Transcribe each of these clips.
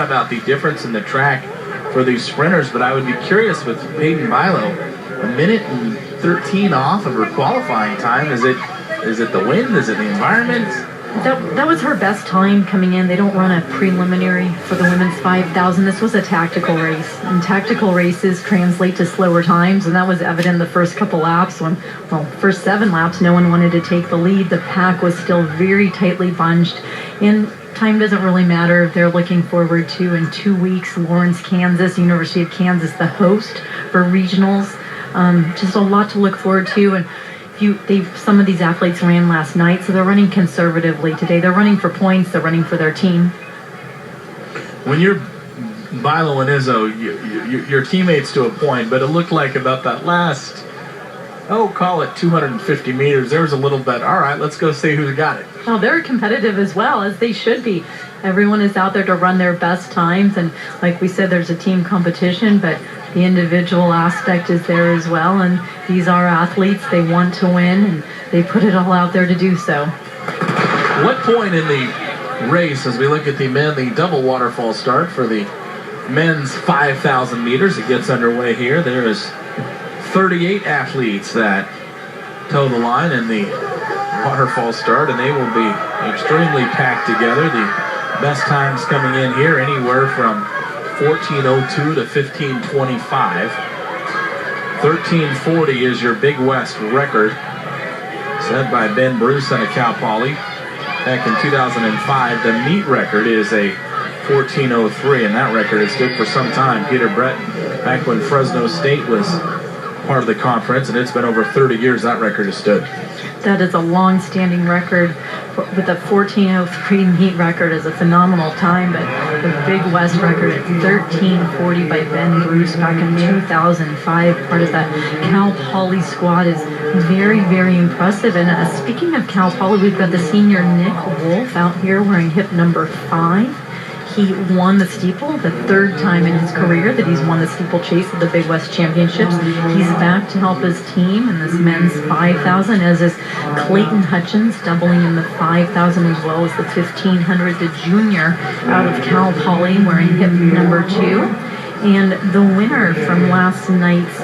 about the difference in the track for these sprinters, but I would be curious with Peyton Milo, a minute and 13 off of her qualifying time. Is it the wind? Is it the environment? That was her best time coming in. They don't run a preliminary for the women's 5,000. This was a tactical race, and tactical races translate to slower times, and that was evident the first couple laps when, first 7 laps, no one wanted to take the lead. The pack was still very tightly bunched, and time doesn't really matter. They're looking forward to, in 2 weeks, Lawrence, Kansas, University of Kansas, the host for regionals. Just a lot to look forward to, and some of these athletes ran last night, so they're running conservatively today. They're running for points. They're running for their team. When you're Milo and Izzo, you're teammates to a point, but it looked like about that last, call it 250 meters, there was a little bit, all right, let's go see who's got it. Oh, they're competitive as well, as they should be. Everyone is out there to run their best times, and like we said, there's a team competition, but the individual aspect is there as well, and these are athletes. They want to win, and they put it all out there to do so. What point in the race, as we look at the men, the double waterfall start for the men's 5,000 meters, it gets underway here. There is 38 athletes that toe the line in the waterfall start, and they will be extremely packed together. The best times coming in here anywhere from 14:02 to 15:25. 13:40 is your Big West record, set by Ben Bruce out of Cal Poly. Back in 2005, the meet record is a 14:03, and that record has stood for some time. Peter Brett, back when Fresno State was part of the conference, and it's been over 30 years that record has stood. That is a long-standing record. With a 14:03 meet record is a phenomenal time, but the Big West record at 13:40 by Ben Bruce back in 2005, part of that Cal Poly squad, is very, very impressive. And speaking of Cal Poly, we've got the senior Nick Wolf out here wearing hip number 5. He won the steeple, the 3rd time in his career that he's won the steeplechase at the Big West Championships. He's back to help his team in this men's 5,000, as is Clayton Hutchins, doubling in the 5,000 as well as the 1,500, the junior out of Cal Poly wearing hip number 2. And the winner from last night's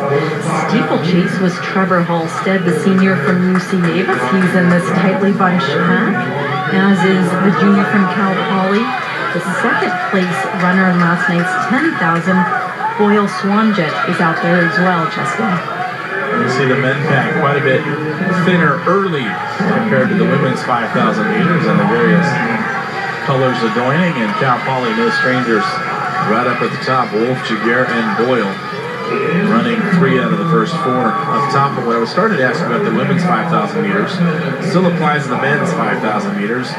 steeplechase was Trevor Halstead, the senior from UC Davis. He's in this tightly bunched pack, as is the junior from Cal Poly. The 2nd place runner in last night's 10,000, Boyle Swanjet, is out there as well, Justin. You see the men pack quite a bit thinner early compared to the women's 5,000 meters, and the various colors adorning, and Cal Poly, no strangers, right up at the top. Wolf, Jaguar, and Boyle running 3 out of the first 4 up top. But what I was starting to ask about the women's 5,000 meters still applies to the men's 5,000 meters.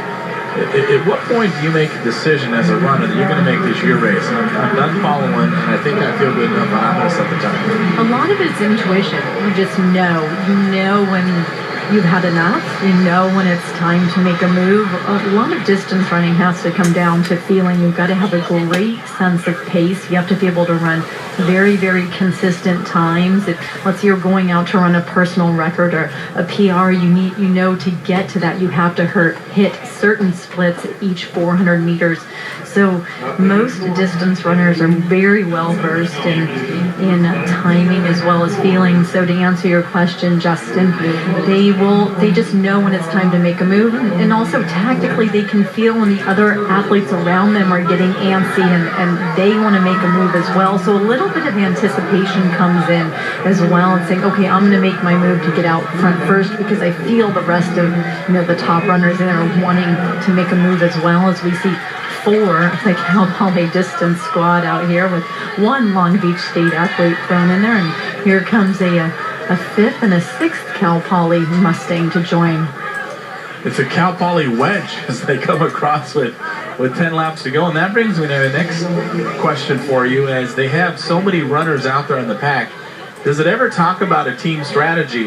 At what point do you make a decision as a runner that you're going to make this your race? And I'm done following, and I think I feel good enough, and I'm going to set the time. A lot of it's intuition. You just know. You know when you've had enough. You know when it's time to make a move. A lot of distance running has to come down to feeling. You've got to have a great sense of pace. You have to be able to run very, very consistent times. Let's say you're going out to run a personal record or a PR, you know to get to that, you have to hit certain splits each 400 meters. So most distance runners are very well versed in timing as well as feeling. So to answer your question, Justin, they just know when it's time to make a move, and also tactically they can feel when the other athletes around them are getting antsy and they want to make a move as well. So a little bit of anticipation comes in as well, and saying, okay, I'm going to make my move to get out front first because I feel the rest of the top runners there are wanting to make a move as well, as we see 4, the Cal Poly distance squad out here with 1 Long Beach State athlete thrown in there, and here comes a 5th and a 6th Cal Poly Mustang to join. It's a Cal Poly wedge as they come across with 10 laps to go. And that brings me to the next question for you. As they have so many runners out there in the pack, does it ever talk about a team strategy?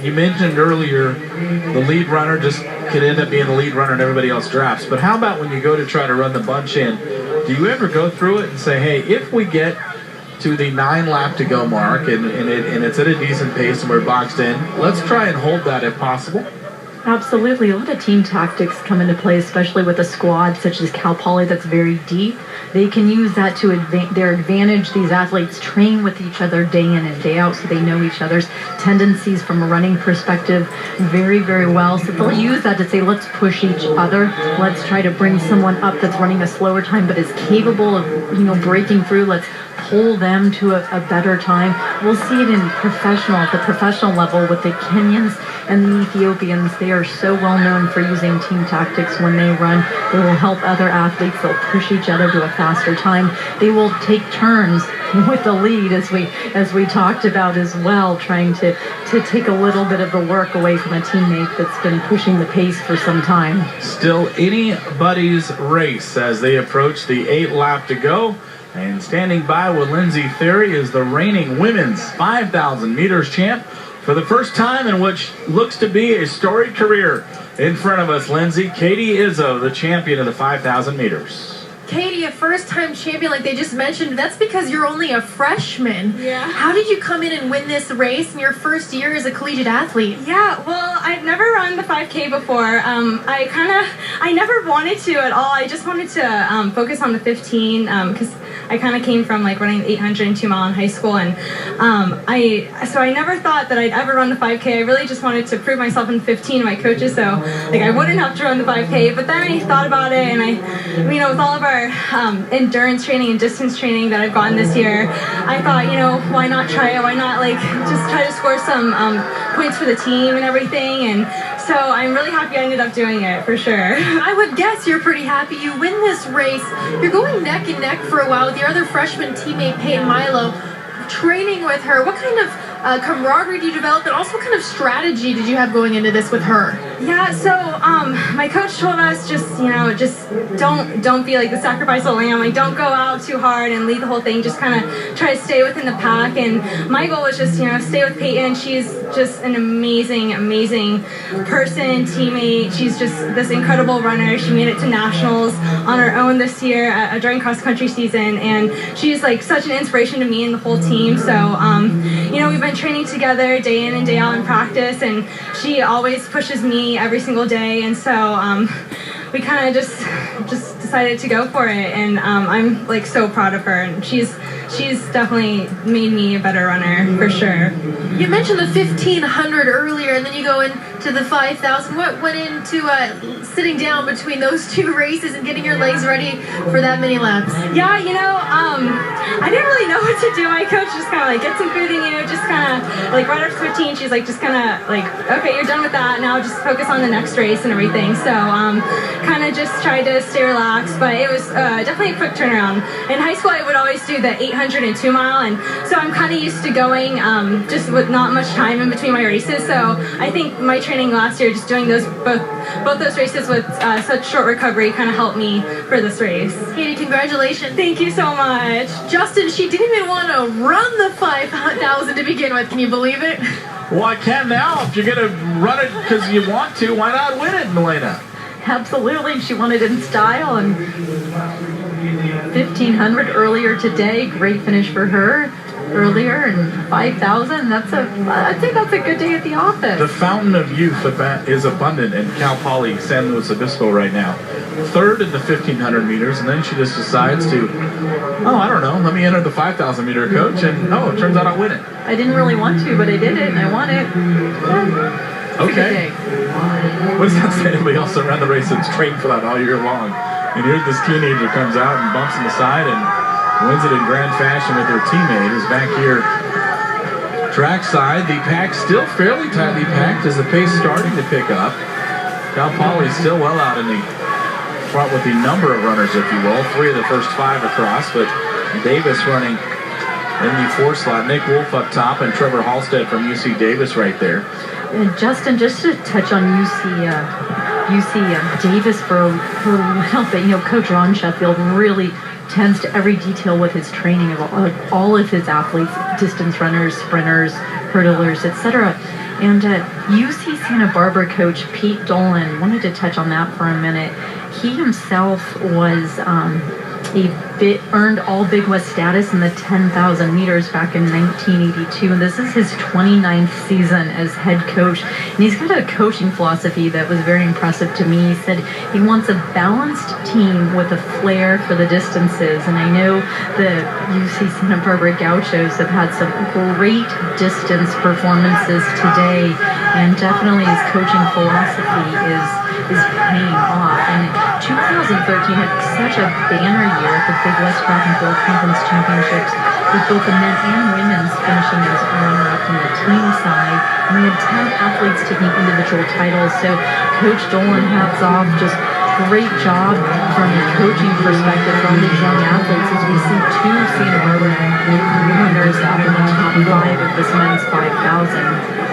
You mentioned earlier the lead runner just could end up being the lead runner and everybody else drops. But how about when you go to try to run the bunch in? Do you ever go through it and say, hey, if we get to the 9 lap to go mark and it's at a decent pace and we're boxed in, let's try and hold that if possible? Absolutely. A lot of team tactics come into play, especially with a squad such as Cal Poly that's very deep. They can use that to their advantage. These athletes train with each other day in and day out, so they know each other's tendencies from a running perspective very, very well. So they'll use that to say, let's push each other. Let's try to bring someone up that's running a slower time but is capable of, breaking through. Let's pull them to a better time. We'll see it at the professional level with the Kenyans and the Ethiopians. They are so well known for using team tactics when they run. They will help other athletes. They'll push each other to a faster time. They will take turns with the lead, as we talked about as well, trying to take a little bit of the work away from a teammate that's been pushing the pace for some time. Still anybody's race as they approach the 8th lap to go. And standing by with Lindsay Thury is the reigning women's 5,000 meters champ for the first time in what looks to be a storied career. In front of us, Lindsay, Katie Izzo, the champion of the 5,000 meters. Katie, a first-time champion like they just mentioned, that's because you're only a freshman. Yeah. How did you come in and win this race in your first year as a collegiate athlete? Yeah, well, I've never run the 5K before. I never wanted to at all. I just wanted to focus on the 15 because I kind of came from like running 800 and 2 mile in high school, and I never thought that I'd ever run the 5K. I really just wanted to prove myself in 15 to my coaches, so like I wouldn't have to run the 5K. But then I thought about it, and with all of our endurance training and distance training that I've gotten this year, I thought, why not try it? Why not just try to score some points for the team and everything? And so I'm really happy I ended up doing it, for sure. I would guess you're pretty happy. You win this race. You're going neck and neck for a while with your other freshman teammate, Peyton Milo, training with her. What kind of camaraderie did you develop, and also what kind of strategy did you have going into this with her? Yeah, so my coach told us just don't be like the sacrificial lamb. Like, don't go out too hard and lead the whole thing. Just kind of try to stay within the pack. And my goal was just stay with Peyton. She's just an amazing, amazing person, teammate. She's just this incredible runner. She made it to nationals on her own this year during cross country season, and she's like such an inspiration to me and the whole team. So we've been training together day in and day out in practice, and she always pushes me every single day, and so we kind of just decided to go for it, and I'm like so proud of her, and she's definitely made me a better runner, for sure. You mentioned the 1,500 earlier, and then you go into the 5,000. What went into sitting down between those two races and getting your legs ready for that many laps? Yeah, I didn't really know what to do. My coach just kind of like, get some food in you, just kind of like right after 15, she's like, just kind of like, okay, you're done with that, now just focus on the next race and everything. So kind of just tried to stay relaxed, but it was definitely a quick turnaround. In high school, I would always do the 800 and 2 mile, and so I'm kind of used to going just with not much time in between my races. So I think my training last year, just doing both those races with such short recovery, kind of helped me for this race. Katie, congratulations. Thank you so much. Justin, she didn't even want to run the 5,000 to begin with. Can you believe it? Well, I can now. If you're going to run it because you want to, why not win it, Milena? Absolutely. She won it in style, and 1,500 earlier today. Great finish for her earlier, and 5,000. I'd say that's a good day at the office. The fountain of youth is abundant in Cal Poly San Luis Obispo right now. Third in the 1,500 meters, and then she just decides to, I don't know, let me enter the 5,000 meter, coach, and it turns out I win it. I didn't really want to, but I did it, and I won it. Okay. What does that say to anybody else around the race that's trained for that all year long? And here's this teenager comes out and bumps in the side and wins it in grand fashion with her teammate. Is back here trackside. The pack still fairly tightly packed as the pace starting to pick up. Cal Poly still well out in the front with the number of runners, if you will. 3 of the first 5 across, but Davis running in the 4 slot. Nick Wolf up top and Trevor Halstead from UC Davis right there. And Justin, just to touch on UC Davis for a little bit, Coach Ron Sheffield really tends to every detail with his training of all of his athletes, distance runners, sprinters, hurdlers, etc. And UC Santa Barbara coach Pete Dolan wanted to touch on that for a minute. He himself was He earned all Big West status in the 10,000 meters back in 1982, and this is his 29th season as head coach. And he's got a coaching philosophy that was very impressive to me. He said he wants a balanced team with a flair for the distances, and I know the UC Santa Barbara Gauchos have had some great distance performances today, and definitely his coaching philosophy is paying off. And 2013 had such a banner year at the Big West Track and Field Conference Championships, with both the men and women's finishing as runner-up in the team side. And we had 10 athletes taking individual titles. So Coach Dolan, hats off, just great job from a coaching perspective for all these young athletes as we see two Santa Barbara runners up in the top 5 of this men's 5,000.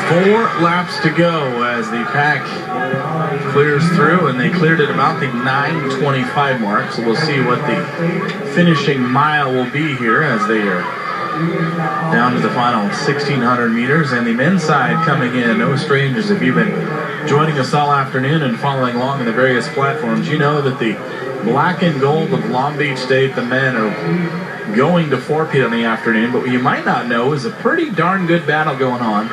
4 laps to go as the pack clears through, and they cleared at about the 9:25 mark. So we'll see what the finishing mile will be here as they are down to the final 1,600 meters. And the men's side coming in, no strangers. If you've been joining us all afternoon and following along in the various platforms, you know that the black and gold of Long Beach State, the men, are going to forfeit in the afternoon. But what you might not know is a pretty darn good battle going on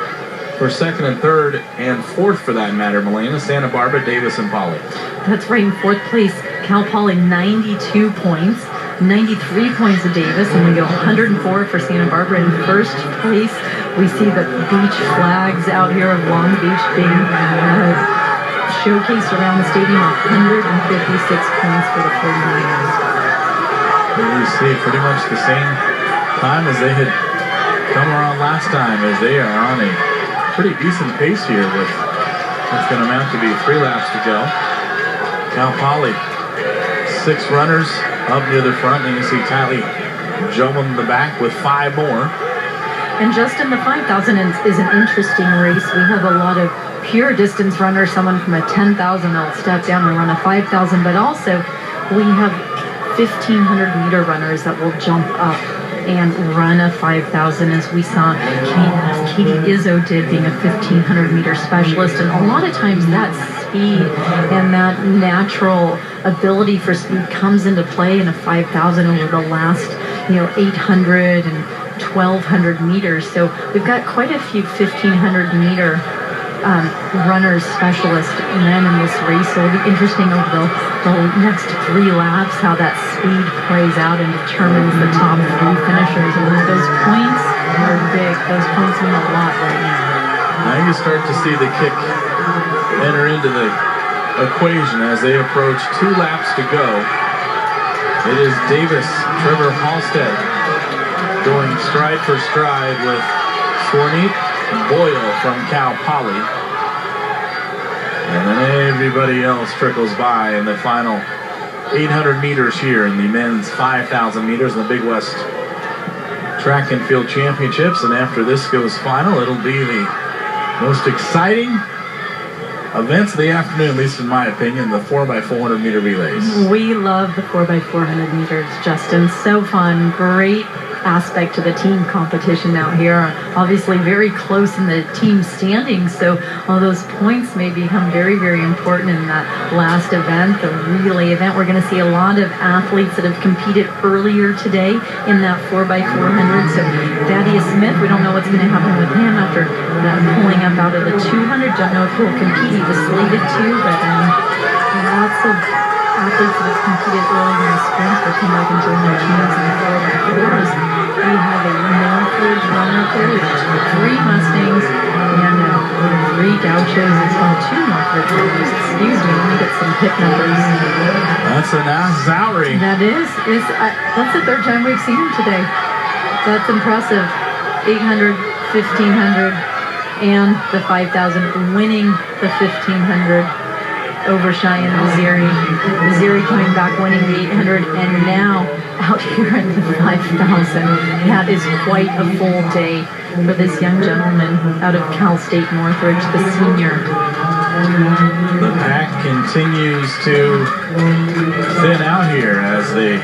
for second and third and fourth, for that matter, Melena. Santa Barbara, Davis, and Poly. That's right. In fourth place, Cal Poly, 92 points, 93 points to Davis, and we go 104 for Santa Barbara. In first place, we see the beach flags out here of Long Beach being showcased around the stadium. 156 points for the 49ers. You see pretty much the same time as they had come around last time, as they are on a pretty decent pace here with what's going to amount to be 3 laps to go. Cal Poly, 6 runners up near the front, and you see Tylee Jobin in the back with 5 more. And just in the 5,000 is an interesting race. We have a lot of pure distance runners, someone from a 10,000 will step down and run a 5,000, but also we have 1,500 meter runners that will jump up and run a 5,000, as we saw Katie Izzo did, being a 1,500 meter specialist. And a lot of times that speed and that natural ability for speed comes into play in a 5,000 over the last 800 and 1,200 meters. So we've got quite a few 1,500 meter runners, specialist men in this race. So it'll be interesting over the next 3 laps how that speed plays out and determines the top 3 finishers. And those points are big. Those points mean a lot right now. Now you start to see the kick enter into the equation as they approach 2 laps to go. It is Davis, Trevor Halstead, going stride for stride with Swarneet Boyle from Cal Poly. And then everybody else trickles by in the final 800 meters here in the men's 5,000 meters in the Big West Track and Field Championships. And after this goes final, it'll be the most exciting events of the afternoon, at least in my opinion, the 4x400 meter relays. We love the 4x400 meters, Justin. So fun. Great aspect to the team competition out here. Obviously very close in the team standings, so all those points may become very, very important in that last event, the relay event. We're going to see a lot of athletes that have competed earlier today in that 4x400. So Thaddeus Smith, we don't know what's going to happen with him after that pulling up out of the 200. Don't know if he'll compete. He was slated to, but lots of athletes that have competed early in the sprint will come back and join their teams in the 4x4s. We have a Northridge runner there with 3 Mustangs and 3 Gauchos as well, 2 Northridge runners. Excuse me, let me get some pit numbers. That's a nice salary. That is. That's the 3rd time we've seen him today. That's impressive. 800, 1,500, and the 5,000, winning the 1,500 over Cheyenne Missouri. Missouri coming back, winning the 800, and now out here in the 5,000. That is quite a full day for this young gentleman out of Cal State Northridge, the senior. The pack continues to thin out here as they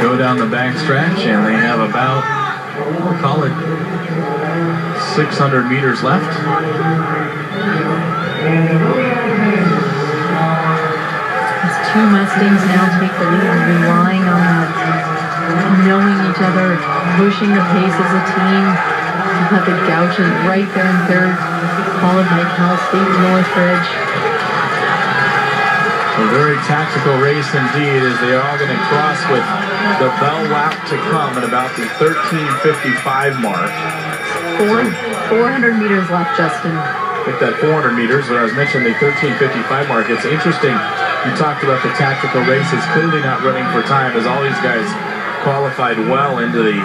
go down the back stretch, and they have about, we'll call it 600 meters left. two Mustangs now take the lead, relying on knowing each other, pushing the pace as a team. You've got the Gauchos right there in third, followed by Cal State Northridge. A very tactical race indeed, as they are all going to cross with the bell lap to come at about the 13:55 mark. 400 meters left, Justin. I think that 400 meters, when I was mentioning the 13:55 mark, it's interesting. You talked about the tactical races, clearly not running for time, as all these guys qualified well into the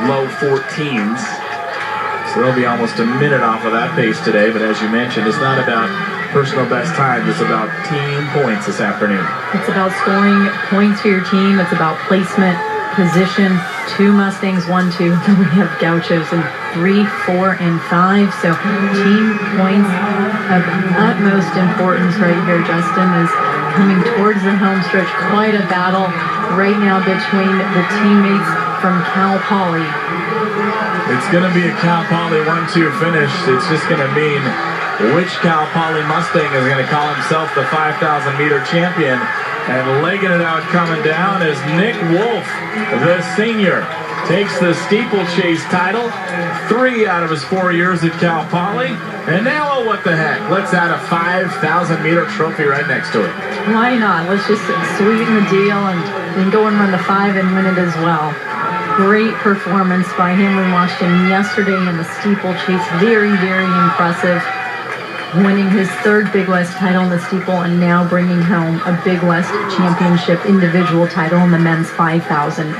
low 14s. So they'll be almost a minute off of that pace today, but as you mentioned, it's not about personal best times, it's about team points this afternoon. It's about scoring points for your team. It's about placement, position. 2 Mustangs, 1-2. Then we have Gauchos in 3, 4, and 5. So team points of utmost importance right here, Justin, is coming towards the home stretch. Quite a battle right now between the teammates from Cal Poly. It's going to be a Cal Poly 1-2 finish. It's just going to mean which Cal Poly Mustang is going to call himself the 5,000 meter champion. And legging it out coming down is Nick Wolf, the senior, takes the steeplechase title, 3 out of his 4 years at Cal Poly. And now, oh, what the heck, let's add a 5,000 meter trophy right next to it. Why not? Let's just sweeten the deal and then go and run the 5 and win it as well. Great performance by Hamlin Washington yesterday in the steeplechase. Very, very impressive. Winning his 3rd Big West title in the steeple and now bringing home a Big West championship individual title in the men's 5,000.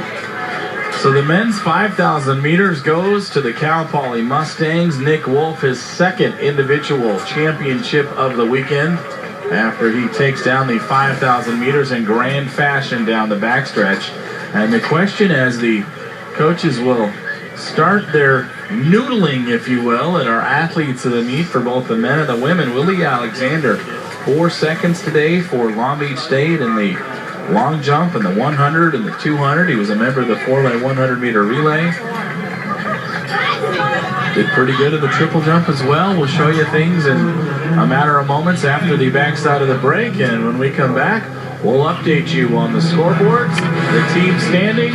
So the men's 5,000 meters goes to the Cal Poly Mustangs. Nick Wolf, his 2nd individual championship of the weekend, after he takes down the 5,000 meters in grand fashion down the backstretch. And the question, as the coaches will start their noodling, if you will, at our athletes of the meet for both the men and the women. Willie Alexander, 4 seconds today for Long Beach State in the long jump and the 100 and the 200. He was a member of the 4x100 meter relay. Did pretty good at the triple jump as well. We'll show you things in a matter of moments after the backside of the break. And when we come back, we'll update you on the scoreboards, the team standing.